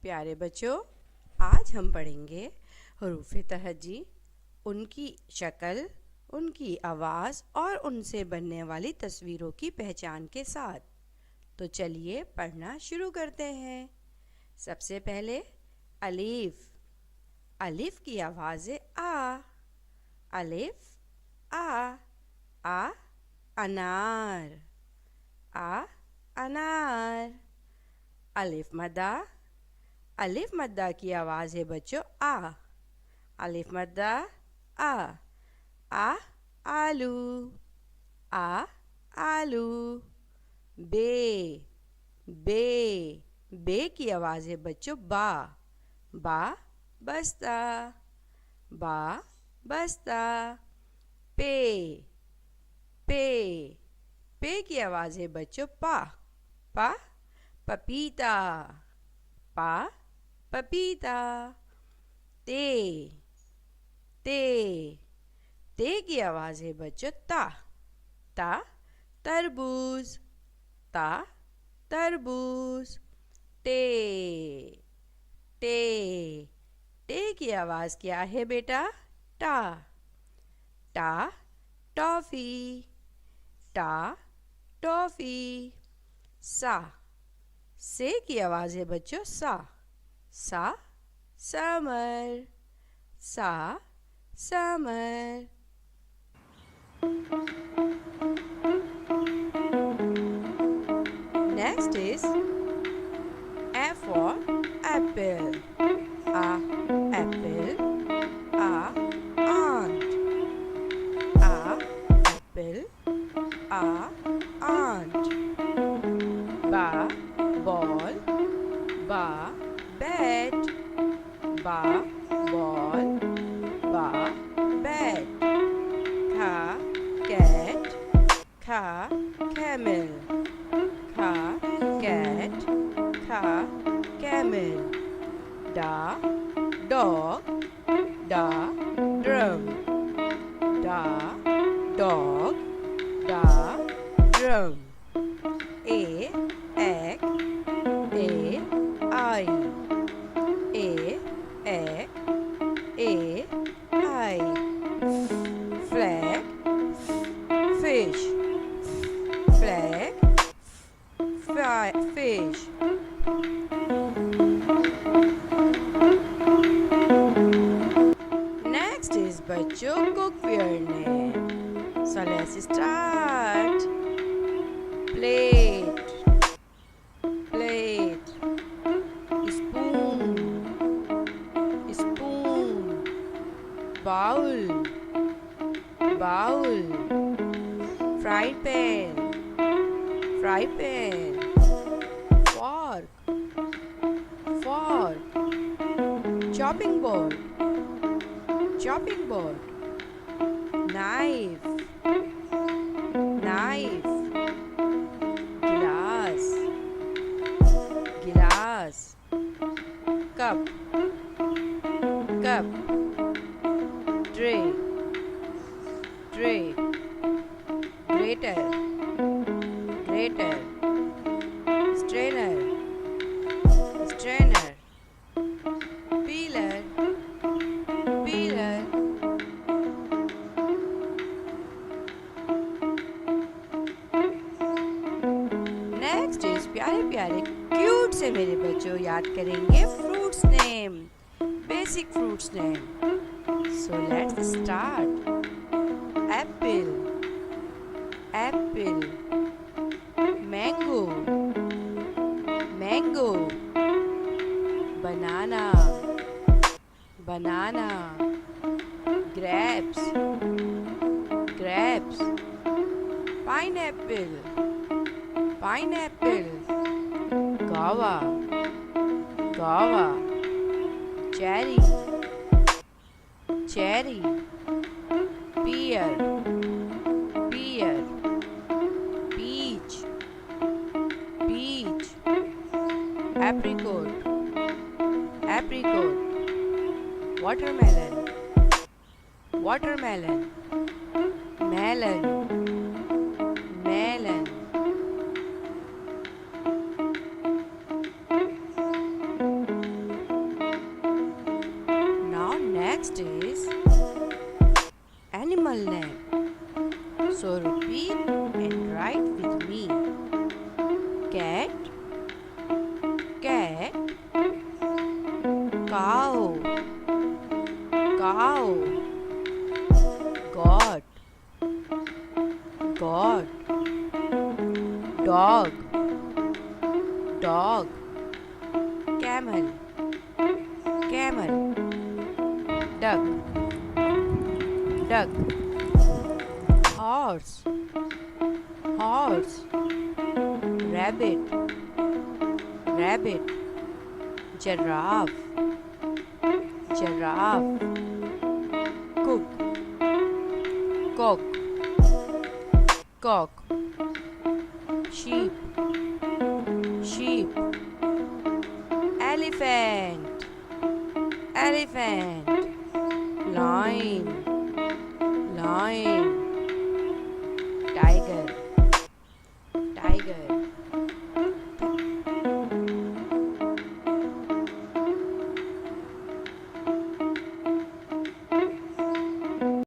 प्यारे बच्चों, आज हम पढ़ेंगे हरूफ तहज्जी, उनकी शक्ल, उनकी आवाज़ और उनसे बनने वाली तस्वीरों की पहचान के साथ। तो चलिए पढ़ना शुरू करते हैं। सबसे पहले अलीफ। अलिफ की आवाज़ है आ। अलिफ आ अनार। आ अनार। अलिफ मद्दा। अलिफ मद्दा की आवाज़ है बच्चों आ। अलिफ मद्दा आ आलू। आ आलू। बे। बे। बे की आवाज़ है बच्चों बा। बा बस्ता। बा बस्ता। पे। पे। पे की आवाज़ है बच्चों पा। पा पपीता। पा पपीता। ते। ते। ते की आवाज़ है बच्चों ता। ता तरबूज। ता तरबूज। टे। टे। टे की आवाज़ क्या है बेटा? टा। टा टॉफ़ी। टा टॉफ़ी। सा। से की आवाज़ है बच्चों सा। सा समर। सा summer. Next is A for apple. A apple. A aunt. A apple. A aunt. Ba ball. Ba bat. Ba ball. Ba bat. Kha cat. Kha camel. Kha cat. Kha camel. Da dog. Da drum. Da dog. Da drum. A egg. A eye. A egg. A eye. Flag. Fish. Flag. Fish. Next is बच्चों cookware name. So let's start. Plate. Plate. Spoon. Spoon. Bowl. Bowl. Fry pan. Fry pan. Fork. Fork. Chopping board. Chopping board. Knife. Knife. Glass. Glass. Cup. Cup. Tray. Tray. Grater. Grater. Strainer. Strainer. Peeler. Peeler. Next is प्यारे प्यारे cute से मेरे बच्चों याद करेंगे fruits name, basic fruits name. So let's start. Apple. Apple. Mango. Mango. Banana. Banana. Grapes. Grapes. Pineapple. Pineapple. Guava. Guava. Cherry. Cherry. Pear. Pear. Peach. Peach. Apricot. Apricot. Watermelon. Watermelon. Melon. Melon. So repeat and write with me. Cat, cat, cow, cow, God, God, dog, dog, camel, camel, duck, duck, horse, horse, rabbit, rabbit, giraffe, giraffe, cook, cock, cock, sheep, sheep, elephant, elephant, lion, lion, tiger,